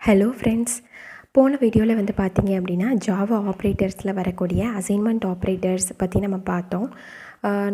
Hello friends, போன வீடியோவில் வந்து பார்த்தீங்க அப்படின்னா ஜாவா ஆப்ரேட்டர்ஸில் வரக்கூடிய அசைன்மெண்ட் ஆப்ரேட்டர்ஸ் பற்றி நம்ம பார்த்தோம்.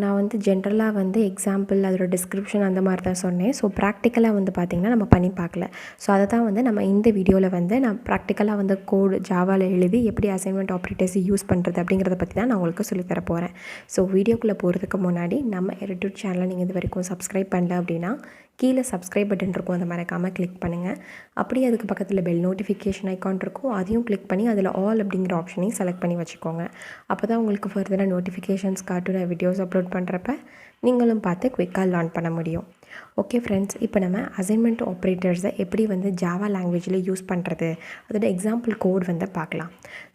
நான் வந்து ஜென்ரலாக வந்து எக்ஸாம்பிள் அதோட டிஸ்கிரிப்ஷன் அந்த மாதிரி தான் சொன்னேன். ஸோ ப்ராக்டிக்கலாக வந்து பார்த்திங்கன்னா நம்ம பண்ணி பார்க்கல. ஸோ அதை தான் வந்து நம்ம இந்த வீடியோவில் வந்து நான் ப்ராக்டிக்கலாக வந்து கோடு ஜாவாவில் எழுதி எப்படி அசைன்மெண்ட் ஆப்ரேட்டர்ஸ் யூஸ் பண்ணுறது அப்படிங்கிறத பற்றி தான் நான் உங்களுக்கு சொல்லித்தர போகிறேன். ஸோ வீடியோக்குள்ளே போகிறதுக்கு முன்னாடி நம்ம edutut சேனலை நீங்கள் இது வரைக்கும் சப்ஸ்கிரைப் பண்ணல அப்படின்னா கீழே சப்ஸ்கிரைப் பட்டன் இருக்கும், அதை மறக்காமல் கிளிக் பண்ணுங்கள். அப்படியே அதுக்கு பக்கத்தில் பெல் நோட்டிஃபிகேஷன் ஐக்கான் இருக்கும், அதையும் கிளிக் பண்ணி அதில் ஆல் அப்படிங்கிற ஆப்ஷனையும் செலக்ட் பண்ணி வச்சுக்கோங்க. அப்போ தான் உங்களுக்கு ஃபர்தராக நோட்டிஃபிகேஷன்ஸ் காட்டும் நான் வீடியோஸ் அப்லோட் பண்ணுறப்ப நீங்களும் பார்த்து குயிக்காக லேர்ன் பண்ண முடியும். ஓகே ஃப்ரெண்ட்ஸ், இப்போ நம்ம அசைன்மெண்ட் ஆப்ரேட்டர்ஸை எப்படி வந்து ஜாவா லாங்குவேஜில் யூஸ் பண்ணுறது அதோட எக்ஸாம்பிள் கோட் வந்து பார்க்கலாம்.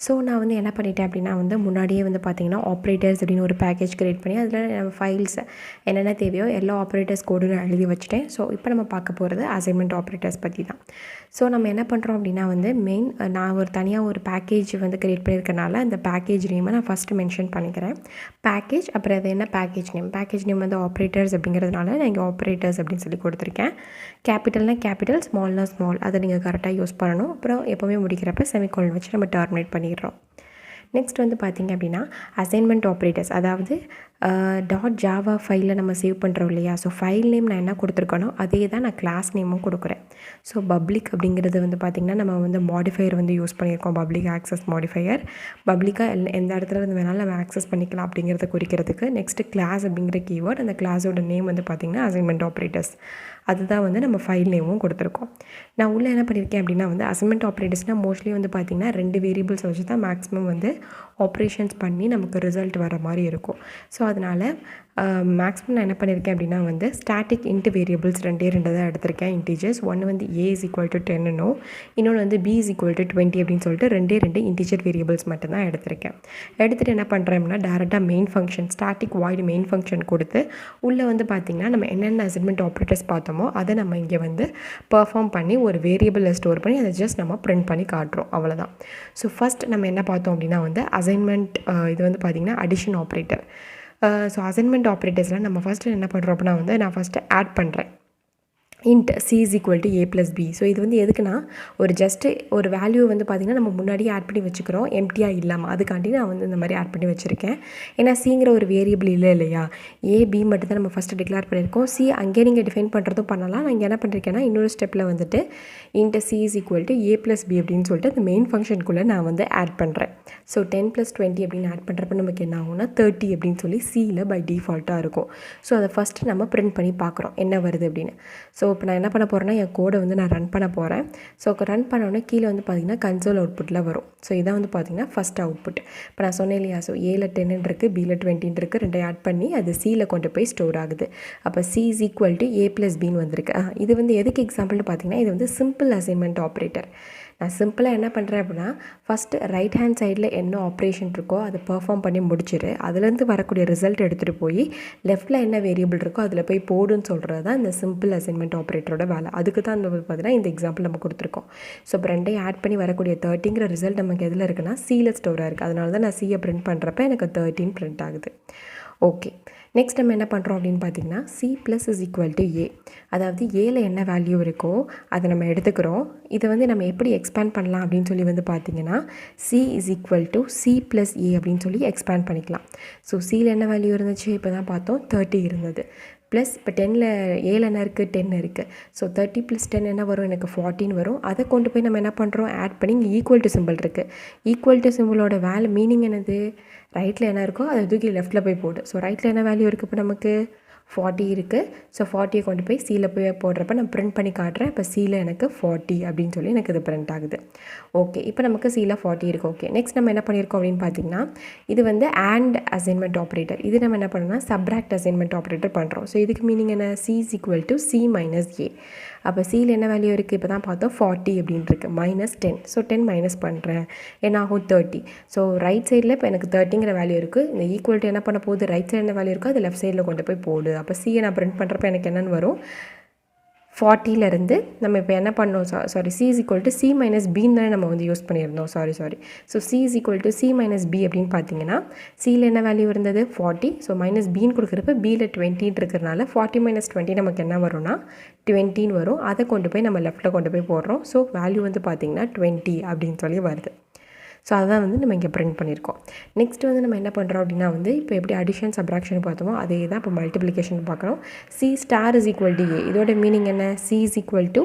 ஸோ நான் வந்து என்ன பண்ணிட்டேன் அப்படின்னா வந்து முன்னாடியே வந்து பார்த்திங்கன்னா ஆப்ரேட்டர்ஸ் அப்படின்னு ஒரு பேக்கேஜ் க்ரியேட் பண்ணி அதில் நம்ம ஃபைல்ஸ் என்னென்ன தேவையோ எல்லா ஆப்ரேட்டர்ஸ் கோடு நான் எழுதி வச்சுட்டேன். ஸோ இப்போ நம்ம பார்க்க போகிறது அசைன்மெண்ட் ஆப்ரேட்டர்ஸ் பற்றி தான். ஸோ நம்ம என்ன பண்ணுறோம் அப்படின்னா வந்து நான் தனியாக ஒரு பேக்கேஜ் வந்து க்ரியேட் பண்ணியிருக்கனால அந்த பேக்கேஜ் நேமை நான் ஃபஸ்ட்டு மென்ஷன் பண்ணிக்கிறேன். பேக்கேஜ், அப்புறம் அது என்ன பேக்கேஜ் நேம் வந்து ஆப்ரேட்டர்ஸ் அப்படிங்கிறதுனால நான் இங்கே ஆப்ரேட்டர்ஸ் அப்படின்னு சொல்லி கொடுத்துருக்கேன். கேபிட்டல்னா கேபிட்டல், ஸ்மால்னா ஸ்மால், அதை நீங்கள் கரெக்டாக யூஸ் பண்ணணும். அப்புறம் எப்போவுமே முடிக்கிறப்ப செமிகோலன் வச்சு நம்ம டெர்மினேட் பண்ணிடுறோம். நெக்ஸ்ட் வந்து பார்த்திங்க அப்படின்னா அசைன்மெண்ட் ஆப்ரேட்டர்ஸ், அதாவது .java ஃபைலில் நம்ம சேவ் பண்ணுறோம் இல்லையா. ஸோ ஃபைல் நேம் நான் என்ன கொடுத்துருக்கனோ அதே தான் நான் கிளாஸ் நேமும் கொடுக்குறேன். ஸோ பப்ளிக் அப்படிங்கிறது வந்து பார்த்திங்கன்னா நம்ம வந்து மாடிஃபையர் வந்து யூஸ் பண்ணியிருக்கோம், பப்ளிக் ஆக்சஸ் மாடிஃபையர். பப்ளிக்காக எந்த இடத்துல வந்து வேணாலும் நம்ம ஆக்சஸ் பண்ணிக்கலாம் அப்படிங்கிறத குறிக்கிறதுக்கு. நெக்ஸ்ட்டு கிளாஸ் அப்படிங்கிற கீவேர்ட், அந்த கிளாஸோட நேம் வந்து பார்த்திங்கன்னா அசைன்மெண்ட் ஆப்ரேட்டர்ஸ், அதுதான் வந்து நம்ம ஃபைல் நேமும் கொடுத்துருக்கோம். நான் உள்ளே என்ன பண்ணியிருக்கேன் அப்படின்னா வந்து அசைன்மெண்ட் ஆப்ரேட்டர்ஸ்னால் மோஸ்ட்லி வந்து பார்த்திங்கன்னா 2 வேரியபிள்ஸ் வச்சு தான் மேக்ஸிமம் வந்து ஆப்ரேஷன்ஸ் பண்ணி நமக்கு ரிசல்ட் வர மாதிரி இருக்கும். ஸோ அதனால் மேக்ஸிமம் நான் என்ன பண்ணியிருக்கேன் அப்படின்னா வந்து ஸ்டாட்டிக் இன்ட்டு வேரியபிள்ஸ் 2 தான் எடுத்திருக்கேன், இன்டீஜர்ஸ். ஒன்று வந்து a = 10னோ இன்னொன்று வந்து b = 20 அப்படின்னு சொல்லிட்டு 2 இன்டீஜர் வேரியபிள்ஸ் மட்டும்தான் எடுத்திருக்கேன். எடுத்துகிட்டு என்ன பண்ணுறேன் அப்படின்னா டேரெக்டாக main function static void main function கொடுத்து உள்ளே வந்து பார்த்திங்கன்னா நம்ம என்னென்ன அசைன்மெண்ட் ஆப்ரேட்டர்ஸ் பார்த்தோமோ அதை நம்ம இங்கே வந்து பெர்ஃபார்ம் பண்ணி ஒரு வேரியபிளில் ஸ்டோர் பண்ணி அதை ஜஸ்ட் நம்ம பிரிண்ட் பண்ணி காட்டுறோம், அவ்வளோதான். ஸோ ஃபஸ்ட் நம்ம என்ன பார்த்தோம் அப்படின்னா வந்து அசைன்மெண்ட், இது வந்து பார்த்திங்கன்னா அடிஷன் ஆப்ரேட்டர். ஸோ அசைன்மெண்ட் ஆப்ரேட்டர்ஸில் நம்ம ஃபஸ்ட்டு என்ன பண்ணுறோம் அப்படின்னா வந்து நான் ஃபஸ்ட்டு ஆட் பண்ணுறேன் int c = a + b. So இது வந்து எதுக்குன்னா ஒரு ஜஸ்ட்டு ஒரு வேல்யூ வந்து பார்த்திங்கன்னா நம்ம முன்னாடியே ஆட் பண்ணி வச்சுக்கிறோம், எம்டியாக இல்லாமல். அதுக்காண்டி நான் வந்து இந்த மாதிரி ஆட் பண்ணி வச்சுருக்கேன். ஏன்னா சிங்கிற ஒரு வேரியபிள் இல்லை இல்லையா, a b மட்டும் தான் நம்ம ஃபஸ்ட்டு டிக்ளேர் பண்ணியிருக்கோம். சி அங்கேயே நீங்கள் டிஃபைன் பண்ணுறதும் பண்ணலாம். நான் இங்கே என்ன பண்ணியிருக்கேன்னா இன்னொரு ஸ்டெப்பில் வந்துட்டு int c = a + b அப்படின்னு சொல்லிட்டு அந்த மெயின் ஃபங்க்ஷனுக்குள்ளே நான் வந்து ஆட் பண்ணுறேன். ஸோ 10 + 20 அப்படின்னு ஆட் பண்ணுறப்ப நமக்கு என்ன ஆகும்னா 30 அப்படின்னு சொல்லி சியில் பை டிஃபால்ட்டாக இருக்கும். ஸோ அதை ஃபஸ்ட்டு நம்ம பிரிண்ட் பண்ணி பார்க்குறோம் என்ன வருது அப்படின்னு. ஸோ இப்போ நான் என்ன பண்ண போகிறேன்னா என் கோடை வந்து நான் ரன் பண்ண போகிறேன். ஸோ ரன் பண்ணோன்னே கீழே வந்து பார்த்திங்கன்னா கன்சோல் அவுட்புட்டில் வரும். ஸோ இதான் வந்து பார்த்திங்கன்னா ஃபஸ்ட் அவுட்புட். இப்போ நான் சொன்னேன் இல்லையா, ஸோ a ல் 10 இருக்குது, b ல் 20 இருக்குது, 2 ஆட் பண்ணி அது c கொண்டு போய் ஸ்டோர் ஆகுது. அப்போ c = a + bன்னு வந்திருக்கு. இது வந்து எதுக்கு எக்ஸாம்பிள்னு பார்த்திங்கன்னா இது வந்து சிம்பிள் அசைன்மெண்ட் ஆப்ரேட்டர். நான் சிம்பிளாக என்ன பண்ணுறேன் அப்படின்னா ஃபஸ்ட்டு ரைட் ஹேண்ட் சைடில் என்ன ஆப்ரேஷன் இருக்கோ அதை பெர்ஃபார்ம் பண்ணி முடிச்சிடு, அதுலேருந்து வரக்கூடிய ரிசல்ட் எடுத்துகிட்டு போய் லெஃப்ட்டில் என்ன வேரியபிள் இருக்கோ அதில் போய் போடுன்னு சொல்கிறது தான் இந்த சிம்பிள் அசைன்மெண்ட் ஆப்ரேட்டரோட வேலை. அதுக்கு தான் வந்து பார்த்தீங்கன்னா இந்த எக்ஸாம்பிள் நம்ம கொடுத்துருக்கோம். ஸோ இப்போ 2 ஆட் பண்ணி வரக்கூடிய 30ங்கிற ரிசல்ட் நமக்கு எதில் இருக்குன்னா சியில் ஸ்டோராக இருக்குது. அதனால தான் நான் சியை பிரிண்ட் பண்ணுறப்ப எனக்கு 13 பிரிண்ட் ஆகுது. ஓகே, நெக்ஸ்ட் நம்ம என்ன பண்ணுறோம் அப்படின்னு பார்த்தீங்கன்னா c + a, அதாவது ஏல என்ன வேல்யூ இருக்கோ அதை நம்ம எடுத்துக்கிறோம். இதை வந்து நம்ம எப்படி எக்ஸ்பேண்ட் பண்ணலாம் அப்படின்னு சொல்லி வந்து பார்த்திங்கன்னா c = c + a அப்படின்னு சொல்லி எக்ஸ்பேண்ட் பண்ணிக்கலாம். ஸோ சியில் என்ன வேல்யூ இருந்துச்சு இப்போ தான் பார்த்தோம், 30 இருந்தது. ப்ளஸ் இப்போ 10ல் ஏல என்ன இருக்குது, 10 இருக்குது. ஸோ 30 + 10 என்ன வரும், எனக்கு 14 வரும். அதை கொண்டு போய் நம்ம என்ன பண்ணுறோம், ஆட் பண்ணி இங்கே ஈக்குவல் டு சிம்பிள் இருக்குது. ஈக்குவல் டு சிம்பிளோட மீனிங் என்னது, ரைட்டில் என்ன இருக்கோ அதை தூக்கி லெஃப்ட்டில் போய் போடு. ஸோ ரைட்டில் என்ன வேல்யூ இருக்குது, இப்போ நமக்கு 40 இருக்குது. ஸோ 40 கொண்டு போய் சியில் போய் போடுறப்ப நான் பிரிண்ட் பண்ணி காட்டுறேன். இப்போ சியில் எனக்கு 40 அப்படின்னு சொல்லி எனக்கு இது பிரிண்ட் ஆகுது. ஓகே, இப்போ நமக்கு சியில் 40 இருக்குது. ஓகே, நெக்ஸ்ட் நம்ம என்ன பண்ணியிருக்கோம் அப்படின்னு பார்த்தீங்கன்னா இது வந்து AND அசைன்மெண்ட் ஆப்ரேட்டர். இது நம்ம என்ன பண்ணோம்னா சப்ராக்ட் அசைன்மெண்ட் ஆப்ரேட்டர் பண்ணுறோம். ஸோ இதுக்கு மீனிங் என்ன, c = c - a. அப்போ சியில் என்ன வேல்யூ இருக்குது இப்போ தான் பார்த்தோம் 40 அப்படின்ட்டுருக்கு, -10. ஸோ 10 மைனஸ் பண்ணுறேன், என்ன ஆகும் 30. ஸோ ரைட் சைடில் இப்போ எனக்கு 30ங்கிற வேல்யூ இருக்குது. இந்த ஈக்குவல் டு என்ன பண்ண போகுது, ரைட் சைடு என்ன வேல்யூ இருக்கோ அது லெஃப்ட் சைடில் கொண்டு போய் போடு. அப்போ சியை நான் பிரிண்ட் பண்ணுறப்ப எனக்கு என்னென்னு வரும், 40லேருந்து நம்ம இப்போ என்ன பண்ணோம் சாரி C = C - Bன்னு தானே நம்ம வந்து யூஸ் பண்ணியிருந்தோம். Sorry so C = C - B அப்படின்னு பார்த்தீங்கன்னா Cயில் என்ன வேல்யூ இருந்தது 40. ஸோ -Bன்னு கொடுக்குறப்ப Bயில் 20 இருக்கிறதுனால 40 - 20 நமக்கு என்ன வரும்னா 20ன்னு வரும். அதை கொண்டு போய் நம்ம லெஃப்ட்டில் கொண்டு போய் போடுறோம். ஸோ வேல்யூ வந்து பார்த்திங்கன்னா 20 அப்படின்னு சொல்லி வருது. ஸோ அதான் வந்து நம்ம இங்கே பிரிண்ட் பண்ணியிருக்கோம். நெக்ஸ்ட் வந்து நம்ம என்ன பண்ணுறோம் அப்படின்னா வந்து இப்போ எப்படி அடிஷன் சப்ராக்ஷன் பார்த்தோமோ அதே தான் இப்போ மல்டிப்ளிகேஷன் பார்க்குறோம். C* = A. இதோட மீனிங் என்ன? C =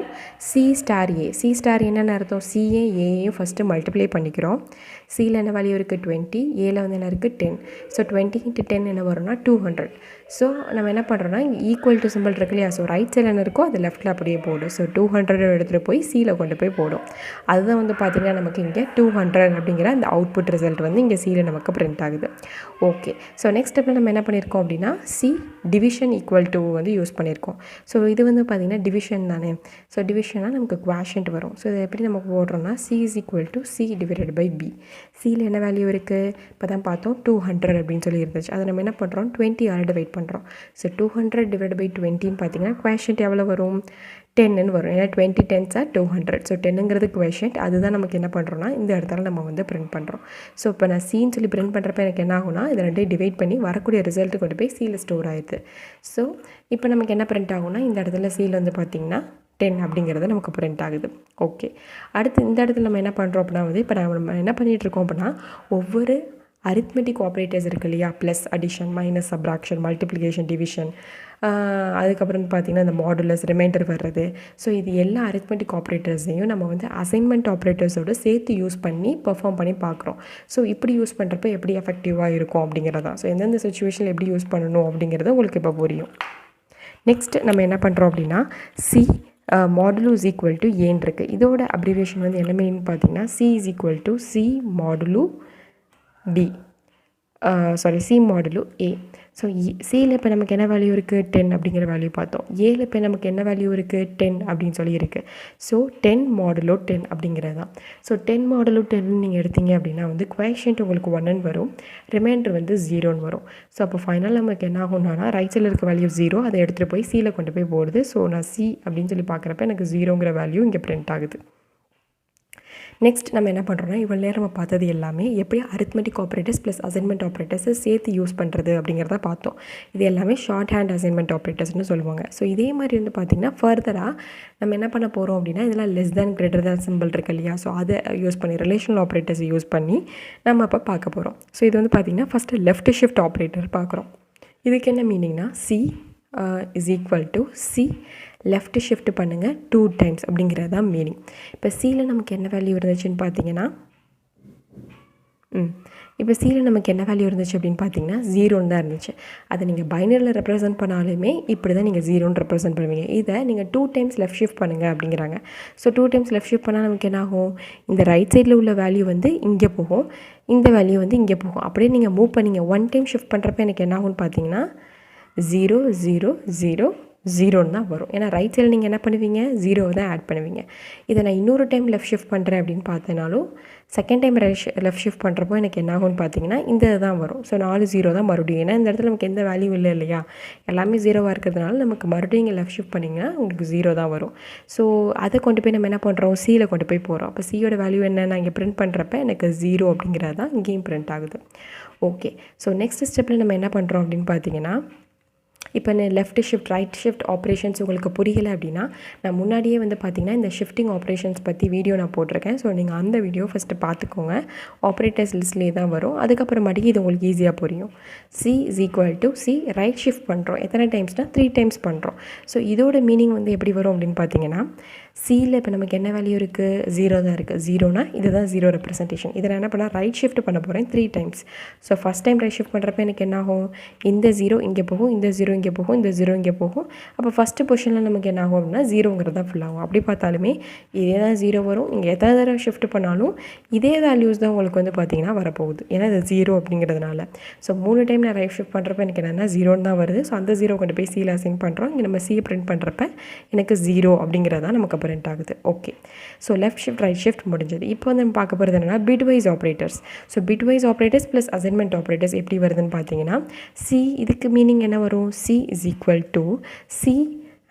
C*A. C* என்னென்ன அர்த்தம்? Cயும் Aயும் ஃபஸ்ட்டு மல்டிப்ளை பண்ணிக்கிறோம். Cயில் என்ன வேல்யூ இருக்குது 20, Aயில் வந்து என்ன இருக்குது 10. ஸோ 20 × 10 என்ன வரும்னா 200. ஸோ நம்ம என்ன பண்ணுறோன்னா இங்கே ஈக்குவல் டு சிம்பிள் இருக்கு இல்லையா? ஸோ ரைட் சைடில் என்ன இருக்கோ அது லெஃப்ட்டில் அப்படியே போடும். ஸோ 200 எடுத்துகிட்டு போய் Cயில் கொண்டு போய் போடும். அதுதான் வந்து பார்த்திங்கன்னா நமக்கு இங்கே 200 அப்படிங்கிற அந்த அவுட்புட் ரிசல்ட் வந்து இங்கே Cயில் நமக்கு பிரிண்ட் ஆகுது. ஓகே, ஸோ நெக்ஸ்ட் ஸ்டெப்பில் நம்ம என்ன பண்ணியிருக்கோம் அப்படின்னா C டிவிஷன் = வந்து யூஸ் பண்ணியிருக்கோம். ஸோ இது வந்து பார்த்திங்கன்னா டிவிஷன் தானே. ஸோ டிவிஷனாக நமக்கு குவாஷன்ட் வரும். ஸோ இதை எப்படி நமக்கு போடுறோம்னா C = C/B. Cயில் என்ன வேல்யூ இருக்குது? இப்போ தான் பார்த்தோம் 200 அப்படின்னு சொல்லி இருந்துச்சு. அதை நம்ம என்ன பண்ணுறோம் 20 டிவைட் பண்ணுறோம். ஸோ 200 / 20ன்னு பார்த்தீங்கன்னா குவேஷன்ட் எவ்வளோ வரும்? 10ன்னு வரும். ஏன்னா 20 10s are 200. ஸோ 10ங்கிறது குவேஷன்ட். அதுதான் நமக்கு என்ன பண்ணுறோன்னா இந்த இடத்துல நம்ம வந்து பிரிண்ட் பண்ணுறோம். ஸோ இப்போ நான் Cன்னு சொல்லி பிரிண்ட் பண்ணுறப்ப எனக்கு என்ன ஆகும்னா இதை ரெண்டையும் டிவைட் பண்ணி வரக்கூடிய ரிசல்ட்டு கொண்டு போய் Cயில் ஸ்டோர் ஆயிடுது. ஸோ இப்போ நமக்கு என்ன பிரிண்ட் ஆகும்னா இந்த இடத்துல Cயில் வந்து பார்த்திங்கன்னா 10 அப்படிங்கிறது நமக்கு பிரிண்ட் ஆகுது. ஓகே, அடுத்து இந்த இடத்துல நம்ம என்ன பண்ணுறோம் அப்படின்னா வந்து இப்போ நம்ம என்ன பண்ணிகிட்ருக்கோம் அப்படின்னா ஒவ்வொரு அரித்மெட்டிக் ஆப்ரேட்டர்ஸ் இருக்குது இல்லையா? Plus, addition, minus, subtraction, multiplication, division, அதுக்கப்புறம் பார்த்திங்கன்னா இந்த மாடுலஸ், ரிமைண்டர் வர்றது. ஸோ இது எல்லா அரித்மெட்டிக் ஆப்ரேட்டர்ஸையும் நம்ம வந்து அசைன்மெண்ட் ஆப்ரேட்டர்ஸோடு சேர்த்து யூஸ் பண்ணி பெர்ஃபார்ம் பண்ணி பார்க்குறோம். ஸோ இப்படி யூஸ் பண்ணுறப்ப எப்படி எஃபெக்டிவாக இருக்கும் அப்படிங்கிறதான். ஸோ எந்தெந்த சிச்சுவேஷனில் எப்படி யூஸ் பண்ணணும் அப்படிங்கிறது உங்களுக்கு இப்போ புரியும். நெக்ஸ்ட் நம்ம என்ன பண்ணுறோம் அப்படின்னா C மாடுலு = Aன்னு இருக்குது. இதோட அப்ரிவேஷன் வந்து என்ன மீனிங் பார்த்தீங்கன்னா C = C modulo D. C modulo A. So Cயில் இப்போ நமக்கு என்ன வேல்யூ இருக்குது 10 அப்படிங்கிற வேல்யூ பார்த்தோம். Aயில் இப்போ நமக்கு என்ன வேல்யூ இருக்குது 10 அப்படின்னு சொல்லி இருக்குது. ஸோ 10 மாடுலோ 10 அப்படிங்கிறது தான். ஸோ 10 மாடுலோ 10 நீங்கள் எடுத்தீங்க அப்படின்னா வந்து குவேஷன்ட் உங்களுக்கு 1ன்னு வரும், ரிமைண்டர் வந்து 0ன்னு வரும். ஸோ அப்போ ஃபைனல் நமக்கு என்ன ஆகும்னா ரைட் சைடில் இருக்க வேல்யூ 0, அதை எடுத்துகிட்டு போய் Cயில் கொண்டு போய் போடுது. ஸோ நான் C அப்படின்னு சொல்லி பார்க்குறப்ப எனக்கு 0ங்கிற வேல்யூ இங்கே பிரிண்ட் ஆகுது. நெக்ஸ்ட் நம்ம என்ன பண்ணுறோம்னா இவ்வளோ நேரம் நம்ம பார்த்தது எல்லாமே எப்படி அரித்மெட்டிக் ஆப்ரேட்டர்ஸ் ப்ளஸ் அசைன்மெண்ட் ஆப்ரேட்டர்ஸை சேர்த்து யூஸ் பண்ணுறது அப்படிங்கிறத பார்த்தோம். இது எல்லாமே ஷார்ட் ஹேண்ட் அசைன்மெண்ட் ஆப்ரேட்டர்ஸ்னு சொல்லுவாங்க. ஸோ இதே மாதிரி வந்து பார்த்திங்கன்னா ஃபர்தராக நம்ம என்ன பண்ண போகிறோம் அப்படின்னா இதெல்லாம் less than greater than simple இருக்கு இல்லையா? ஸோ அதை யூஸ் பண்ணி ரிலேஷனல் ஆப்ரேட்டர்ஸை யூஸ் பண்ணி நம்ம இப்போ பார்க்க போகிறோம். ஸோ இது வந்து பார்த்திங்கன்னா ஃபஸ்ட்டு லெஃப்ட் ஷிஃப்ட் ஆப்ரேட்டர் பார்க்குறோம். இதுக்கு என்ன மீனிங்னா C = C லெஃப்ட் ஷிஃப்ட் பண்ணுங்கள் 2 times அப்படிங்கிறது தான் மீனிங். இப்போ Cயில் நமக்கு என்ன வேல்யூ இருந்துச்சுன்னு பார்த்தீங்கன்னா இப்போ Cயில் நமக்கு என்ன வேல்யூ இருந்துச்சு அப்படின்னு பார்த்தீங்கன்னா 0ன்னு தான் இருந்துச்சு. அதை நீங்கள் பைனரியில் ரெப்ரசென்ட் பண்ணாலுமே இப்படி தான் நீங்கள் 0ன்னு ரெப்ரசென்ட் பண்ணுவீங்க. இதை நீங்கள் 2 times லெஃப்ட் ஷிஃப்ட் பண்ணுங்கள் அப்படிங்கிறாங்க. ஸோ 2 times லெஃப்ட் ஷிஃப்ட் பண்ணால் நமக்கு என்ன ஆகும்? இந்த ரைட் சைடில் உள்ள வேல்யூ வந்து இங்கே போகும், இந்த வேல்யூ வந்து இங்கே போகும். அப்படியே நீங்கள் மூவ் பண்ணிங்க 1 time ஷிஃப்ட் பண்ணுறப்ப எனக்கு என்ன ஆகும்னு பார்த்தீங்கன்னா 0 0 0 0ன்னு தான் வரும். ஏன்னா ரைட் சைடில் நீங்கள் என்ன பண்ணுவீங்க 0 தான் ஆட் பண்ணுவீங்க. இதை நான் இன்னொரு டைம் லெஃப்ட் ஷிஃப்ட் பண்ணுறேன் அப்படின்னு பார்த்தனாலும் செகண்ட் டைம் லெஃப்ட் ஷிஃப்ட் பண்ணுறப்போ எனக்கு என்ன ஆகும்னு பார்த்தீங்கன்னா இந்த தான் வரும். ஸோ 4 0 தான் மறுபடியும். ஏன்னா இந்த இடத்துல நமக்கு எந்த வேல்யூ இல்லை இல்லையா? எல்லாமே 0வாக இருக்கிறதுனால நமக்கு மறுபடியும் இங்கே லெஃப்ட் ஷிஃப்ட் பண்ணிங்கன்னா உங்களுக்கு 0 தான் வரும். ஸோ அதை கொண்டு போய் நம்ம என்ன பண்ணுறோம் Cயில் கொண்டு போய் போகிறோம். அப்போ Cயோட வேல்யூ என்ன? நான் இங்கே பிரிண்ட் பண்ணுறப்ப எனக்கு 0 அப்படிங்கிறது தான் இங்கேயும் பிரிண்ட் ஆகுது. ஓகே, ஸோ நெக்ஸ்ட் ஸ்டெப்பில் நம்ம என்ன பண்ணுறோம் அப்படின்னு பார்த்தீங்கன்னா இப்போ left shift right shift operations உங்களுக்கு புரியலை அப்படின்னா நான் முன்னாடியே வந்து பார்த்திங்கன்னா இந்த ஷிஃப்டிங் ஆப்ரேஷன்ஸ் பற்றி வீடியோ நான் போட்டிருக்கேன். ஸோ நீங்கள் அந்த வீடியோ ஃபஸ்ட்டு பார்த்துக்கோங்க. ஆப்ரேட்டர்ஸ் லிஸ்ட்லேயே தான் வரும். அதுக்கப்புறமாட்டிக்கு இது உங்களுக்கு ஈஸியாக புரியும். C = C ரைட் ஷிஃப்ட் பண்ணுறோம். எத்தனை டைம்ஸ்னால் 3 times பண்ணுறோம். ஸோ இதோட மீனிங் வந்து எப்படி வரும் அப்படின்னு பார்த்தீங்கன்னா Cயில் இப்போ நமக்கு என்ன வேல்யூ இருக்குது 0 தான் இருக்குது. 0னா இதுதான் 0 ரெப்ரசன்டேஷன். இதை நான் என்ன பண்ணால் ரைட் ஷிஃப்ட் பண்ண போகிறேன் 3 times. So first time right shift பண்ணுறப்ப எனக்கு என்ன ஆகும்? இந்த 0 இங்கே போகும், இந்த 0 இங்கே போகும், இந்த 0 இங்கே போகும். அப்போ ஃபஸ்ட்டு பொசிஷனில் நமக்கு என்ன ஆகும் அப்படின்னா 0ங்கிறது தான் ஃபுல் ஆகும். அப்படி பார்த்தாலுமே இதே தான் 0 வரும். நீங்கள் எத்தனை தடவை ஷிஃப்ட் பண்ணாலும் இதே வேல்யூஸ் தான் உங்களுக்கு வந்து பார்த்திங்கன்னா வரப்போகுது. ஏன்னா இது 0 அப்படிங்கிறதுனால. ஸோ 3 டைம் நான் ரைட் ஷிஃப்ட் பண்ணுறப்ப எனக்கு என்னென்னா 0ன்னு தான் வருது. ஸோ அந்த 0 கொண்டு போய் Cயில் அசைன் பண்ணுறோம். இங்கே நம்ம Cயை பிரிண்ட் பண்ணுறப்ப எனக்கு 0 அப்படிங்கிறது தான் நமக்கு பிரிண்ட் ஆகுது. Okay, so left shift right shift முடிஞ்சது. இப்போ வந்து நம்ம பார்க்க போகிறது என்னென்னா bitwise operators. So bitwise operators plus assignment operators எப்படி வருதுன்னு பார்த்தீங்கன்னா C இதுக்கு மீனிங் என்ன வரும்? C = C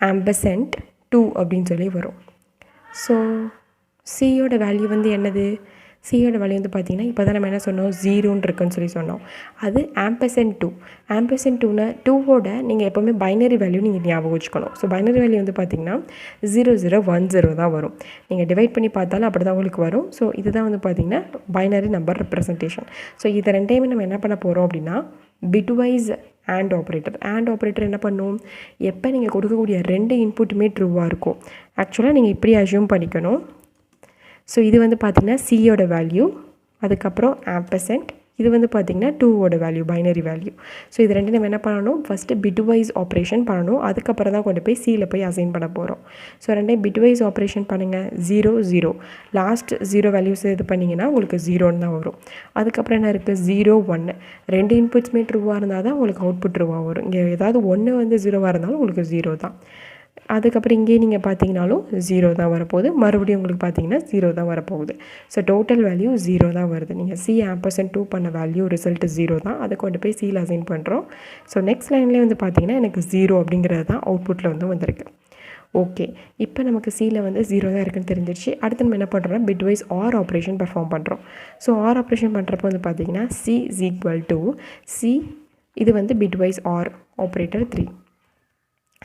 ampersand 2 அப்படின்னு சொல்லி வரும். ஸோ சியோட வேல்யூ வந்து என்னது? சியோட வேல்யூ வந்து பார்த்திங்கன்னா இப்போ தான் நம்ம என்ன சொன்னோம், 0ன்னு இருக்குன்னு சொல்லி சொன்னோம். அது &2. &2னா 2வோட நீங்கள் எப்போவுமே பைனரி வேல்யூ நீங்கள் ஞாபகம் வச்சுக்கணும். ஸோ பைனரி வேல்யூ வந்து பார்த்திங்கன்னா 0010 தான் வரும். நீங்கள் டிவைட் பண்ணி பார்த்தாலும் அப்படி தான் உங்களுக்கு வரும். ஸோ இதுதான் வந்து பார்த்திங்கன்னா பைனரி நம்பர் ரெப்ரசன்டேஷன். ஸோ இதை ரெண்டையுமே நம்ம என்ன பண்ண போகிறோம் அப்படின்னா பிட்வைஸ் அண்ட் ஆப்ரேட்டர் என்ன பண்ணும், எப்போ நீங்கள் கொடுக்கக்கூடிய 2 இன்புட்டுமே ட்ரூவாக இருக்கும். ஆக்சுவலாக நீங்கள் இப்படி அஸ்யூம் பண்ணிக்கணும். ஸோ இது வந்து பார்த்திங்கன்னா சியோட வேல்யூ, அதுக்கப்புறம் &, இது வந்து பார்த்திங்கன்னா 2வோட வேல்யூ, பைனரி வேல்யூ. ஸோ இது ரெண்டு நம்ம என்ன பண்ணணும், ஃபஸ்ட்டு பிட்வைஸ் ஆப்ரேஷன் பண்ணணும். அதுக்கப்புறம் தான் கொண்டு போய் சியில் போய் அசைன் பண்ண போகிறோம். ஸோ ரெண்டையும் பிட்வைஸ் ஆப்ரேஷன் பண்ணுங்கள். 0 0 லாஸ்ட் 0 வேல்யூஸ் இது பண்ணிங்கன்னா உங்களுக்கு 0ன்னு தான் வரும். அதுக்கப்புறம் என்ன இருக்குது, 0 1 2 இன்புட்ஸுமே ட்ரூவாக இருந்தால் தான் உங்களுக்கு அவுட்புட் ட்ரூவாக வரும். இங்கே ஏதாவது 1 வந்து 0வாக இருந்தாலும் உங்களுக்கு 0 தான். அதுக்கப்புறம் இங்கேயே நீங்கள் பார்த்தீங்கனாலும் 0 தான் வரப்போகுது. மறுபடியும் உங்களுக்கு பார்த்தீங்கன்னா 0 தான் வரப்போகுது. ஸோ டோட்டல் வேல்யூ 0 தான் வருது. நீங்கள் C &2 பண்ண வேல்யூ ரிசல்ட்டு 0 தான். அதை கொண்டு போய் சியில் அசைன் பண்ணுறோம். ஸோ நெக்ஸ்ட் லைன்லேயே வந்து பார்த்தீங்கன்னா எனக்கு 0 அப்படிங்கிறது தான் அவுட்புட்டில் வந்து வந்திருக்கு. ஓகே, இப்போ நமக்கு சியில் வந்து 0 தான் இருக்குன்னு தெரிஞ்சிருச்சு. அடுத்து நம்ம என்ன பண்ணுறோம்னா பிட்வைஸ் ஆர் ஆப்ரேஷன் பெர்ஃபார்ம் பண்ணுறோம். ஸோ ஆர் ஆப்ரேஷன் பண்ணுறப்போ வந்து பார்த்தீங்கன்னா C C இது வந்து பிட்வைஸ் ஆர் ஆப்ரேட்டர் 3.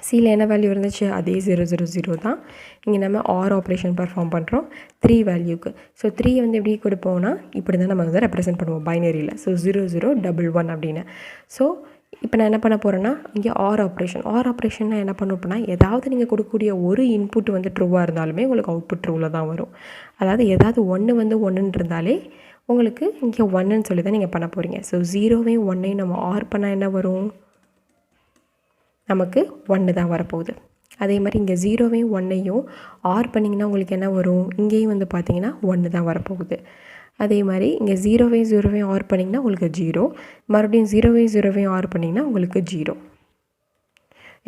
சியில் என்ன வேல்யூ இருந்துச்சு, அதே 0 0 0 தான். இங்கே நம்ம ஆர் ஆப்ரேஷன் பர்ஃபார்ம் பண்ணுறோம் 3 வேல்யூக்கு. ஸோ 3 வந்து எப்படி கொடுப்போம்னா இப்படி தான் நம்ம வந்து ரெப்ரசென்ட் பண்ணுவோம் பைனரியில். ஸோ 0 0 1 1 அப்படின்னு. ஸோ இப்போ நான் என்ன பண்ண போகிறேன்னா இங்கே ஆர் ஆப்ரேஷன் என்ன பண்ணும் அப்படின்னா ஏதாவது நீங்கள் கொடுக்கக்கூடிய ஒரு இன்புட் வந்து ட்ரூவாக இருந்தாலுமே உங்களுக்கு அவுட்புட் ட்ரூவில் தான் வரும். அதாவது ஏதாவது 1 வந்து 1ன்னு இருந்தாலே உங்களுக்கு இங்கே 1ன்னு சொல்லி தான் நீங்கள் பண்ண போகிறீங்க. ஸோ 0வையும் 1ஐயும் நம்ம ஆர் பண்ணால் என்ன வரும், நமக்கு 1 தான் வரப்போகுது. அதே மாதிரி இங்கே 0வையும் 1ஐயும் ஆர் பண்ணிங்கன்னா உங்களுக்கு என்ன வரும், இங்கேயும் வந்து பார்த்தீங்கன்னா 1 தான் வரப்போகுது. அதே மாதிரி இங்கே 0வையும் ஆர் பண்ணிங்கன்னா உங்களுக்கு 0, மறுபடியும் 0வையும் ஆர் பண்ணிங்கன்னா உங்களுக்கு 0.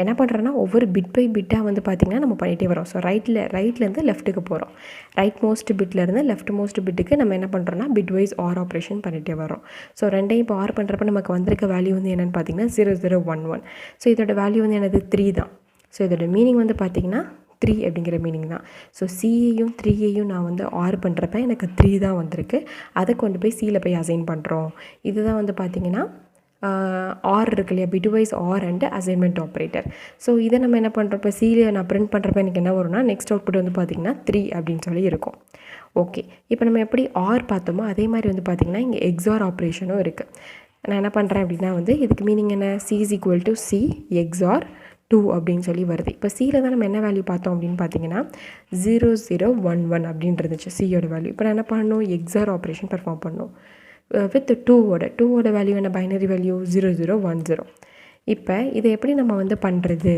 என்ன பண்ணுறோன்னா ஒவ்வொரு பிட் பை பிட்டாக வந்து பார்த்திங்கன்னா நம்ம பண்ணிகிட்டே வரோம். ஸோ ரைட்லேருந்து லெஃப்ட்டுக்கு போகிறோம். ரைட் மோஸ்ட் பிட்லேருந்து லெஃப்ட் மோஸ்ட் பிட்டுக்கு நம்ம என்ன பண்ணுறோன்னா பிட்வைஸ் ஆர் ஆப்ரேஷன் பண்ணிகிட்டே வரோம். ஸோ ரெண்டையும் இப்போ ஆர் பண்ணுறப்ப நமக்கு வந்திருக்க வேல்யூ வந்து என்னென்னு பார்த்தீங்கன்னா 0 0 1 1. ஸோ இதோட வேல்யூ வந்து என்னது 3 தான். ஸோ இதோட மீனிங் வந்து பார்த்திங்கன்னா 3 அப்படிங்கிற மீனிங் தான். ஸோ சியையும் 3ஐயும் நான் வந்து ஆர் பண்ணுறப்ப எனக்கு 3 தான் வந்திருக்கு. அதை கொண்டு போய் சியில் போய் அசைன் பண்ணுறோம். இதுதான் வந்து பார்த்திங்கன்னா ஆர் இருக்கு இல்லையா, bitwise or and assignment operator. So இதை நம்ம என்ன பண்ணுறப்ப சியில் நான் பிரிண்ட் பண்ணுறப்ப எனக்கு என்ன வரும்னா நெக்ஸ்ட் அவுட்புட் வந்து பார்த்திங்கன்னா 3 அப்படின்னு சொல்லி இருக்கும். ஓகே, இப்போ நம்ம எப்படி ஆர் பார்த்தோமோ அதே மாதிரி வந்து பார்த்திங்கன்னா இங்கே எக்ஸார் ஆப்ரேஷனும் இருக்குது. நான் என்ன பண்ணுறேன் அப்படின்னா வந்து இதுக்கு மீனிங் என்ன, C = C எக்ஸார் 2 அப்படின்னு சொல்லி வருது. இப்போ சியில் தான் நம்ம என்ன வேல்யூ பார்த்தோம் அப்படின்னு பார்த்தீங்கன்னா 0 0 1 1 அப்படின்னு இருந்துச்சு சியோட வேல்யூ. இப்போ நான் என்ன பண்ணணும், எக்ஸார் ஆப்ரேஷன் பெர்ஃபார்ம் பண்ணணும் வித் 2வோட வேல்யூ என்ன, பைனரி வேல்யூ 0 0 1 0. இப்போ இதை எப்படி நம்ம வந்து பண்ணுறது,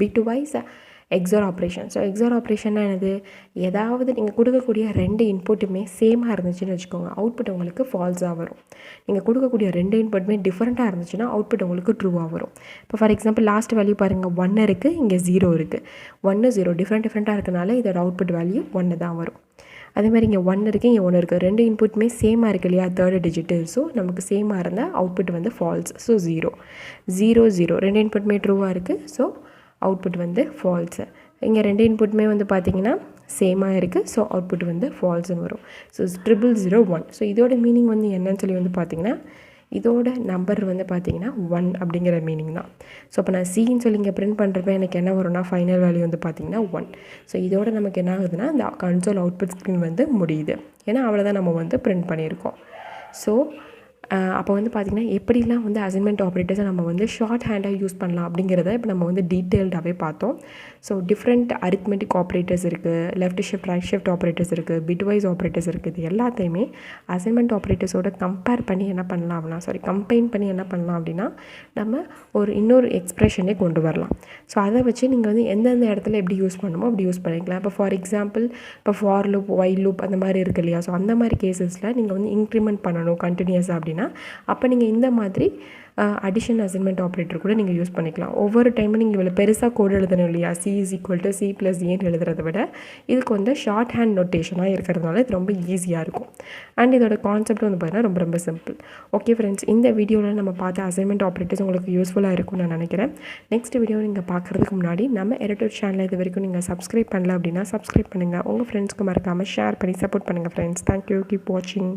bitwise XOR operation. So XOR ஆப்ரேஷன்னா என்னது, ஏதாவது நீங்கள் கொடுக்கக்கூடிய 2 இன்புட்டுமே சேமாக இருந்துச்சுன்னு வச்சுக்கோங்க, அவுட்புட் உங்களுக்கு ஃபால்ஸாக வரும். நீங்கள் கொடுக்கக்கூடிய 2 இன்புட்டுமே டிஃப்ரெண்ட்டாக இருந்துச்சுன்னா அவுட்புட் உங்களுக்கு ட்ரூவாக வரும். இப்போ ஃபார் எக்ஸாம்பிள் லாஸ்ட் வேல்யூ பாருங்கள், 1 இருக்குது, இங்கே 0 இருக்குது. 1 0 டிஃப்ரெண்ட்டாக இருக்கனால இதோட அவுட்புட் வேல்யூ 1 தான் வரும். அதே மாதிரி இங்கே 1 இருக்குது, இங்கே 1 இருக்குது. 2 இன்புட்டுமே சேமாக இருக்குது இல்லையா, 3rd டிஜிட்டு. ஸோ நமக்கு சேமாக இருந்தால் அவுட்புட் வந்து ஃபால்ஸ். ஸோ 0 0 0 2 இன்புட்டுமே ட்ரூவாக இருக்குது. ஸோ அவுட்புட் வந்து ஃபால்ஸு. இங்கே 2 இன்புட்டுமே வந்து பார்த்திங்கன்னா சேமாக இருக்குது. ஸோ அவுட்புட் வந்து ஃபால்ஸ்ன்னு வரும். ஸோ 0 0 1. ஸோ இதோட மீனிங் வந்து என்னன்னு சொல்லி வந்து பார்த்திங்கன்னா இதோட நம்பர் வந்து பார்த்திங்கன்னா 1 அப்படிங்கிற மீனிங் தான். ஸோ இப்போ நான் சின்னு சொல்லி இங்கே பிரிண்ட் பண்ணுறப்ப எனக்கு என்ன வரும்னா ஃபைனல் வேல்யூ வந்து பார்த்திங்கன்னா 1. ஸோ இதோட நமக்கு என்ன ஆகுதுன்னா இந்த கன்சோல் அவுட்புட் ஸ்க்ரீன் வந்து முடியுது. ஏன்னா அவ்வளோதான் நம்ம வந்து பிரிண்ட் பண்ணியிருக்கோம். ஸோ அப்போ வந்து பார்த்திங்கன்னா எப்படிலாம் வந்து அசைன்மெண்ட் ஆப்ரேட்டர்ஸை நம்ம வந்து ஷார்ட் ஹேண்டாக யூஸ் பண்ணலாம் அப்படிங்கிறத இப்போ நம்ம வந்து டீட்டெயில்டாகவே பார்த்தோம். ஸோ டிஃப்ரெண்ட் அரித்மெட்டிக் ஆப்ரேட்டர்ஸ் இருக்குது, left shift right shift operators இருக்குது, பிட்வைஸ் ஆப்ரேட்டர்ஸ் இருக்குது. இது எல்லாத்தையுமே அசைன்மெண்ட் ஆப்ரேட்டர்ஸோட கம்பைன் பண்ணி என்ன பண்ணலாம் அப்படின்னா நம்ம ஒரு இன்னொரு எக்ஸ்ப்ரெஷனே கொண்டு வரலாம். ஸோ அதை வச்சு நீங்கள் வந்து எந்தெந்த இடத்துல எப்படி யூஸ் பண்ணுமோ அப்படி யூஸ் பண்ணிக்கலாம். இப்போ ஃபார் எக்ஸாம்பிள் இப்போ ஃபார் லூப், ஒயில் லூப் அந்த மாதிரி இருக்குது இல்லையா. ஸோ அந்த மாதிரி கேசஸில் நீங்கள் வந்து இன்க்ரிமெண்ட் பண்ணணும் கண்டினியூஸாக அப்படின்னா அப்படின்னா அப்போ நீங்கள் இந்த மாதிரி அடிஷன் அசைன்மெண்ட் ஆப்ரேட்டர் கூட நீங்கள் யூஸ் பண்ணிக்கலாம். ஒவ்வொரு டைமும் நீங்கள் இவ்வளோ பெருசாக கோடு எழுதணும் இல்லையா, C = C+Aன்னு எழுதுறத விட இதுக்கு வந்து ஷார்ட் ஹேண்ட் நோட்டேஷனாக இருக்கிறதுனால இது ரொம்ப ஈஸியாக இருக்கும். அண்ட் இதோட கான்செப்ட் வந்து பார்த்தீங்கன்னா ரொம்ப ரொம்ப சிம்பிள். ஓகே ஃப்ரெண்ட்ஸ், இந்த வீடியோவில் நம்ம பார்த்த அசைன்மெண்ட் ஆப்ரேட்டர்ஸ் உங்களுக்கு யூஸ்ஃபுல்லாக இருக்கும்னு நான் நினைக்கிறேன். நெக்ஸ்ட் வீடியோ நீங்கள் பார்க்குறதுக்கு முன்னாடி நம்ம edutut சேனலை இது வரைக்கும் நீங்கள் சப்ஸ்கிரைப் பண்ணல அப்படின்னா சப்ஸ்கிரைப் பண்ணுங்கள். உங்கள் ஃப்ரெண்ட்ஸ்க்கு மறக்காமல் ஷேர் பண்ணி சப்போர்ட் பண்ணுங்கள் ஃப்ரெண்ட்ஸ். தேங்க்யூ. கீப் வாட்சிங்.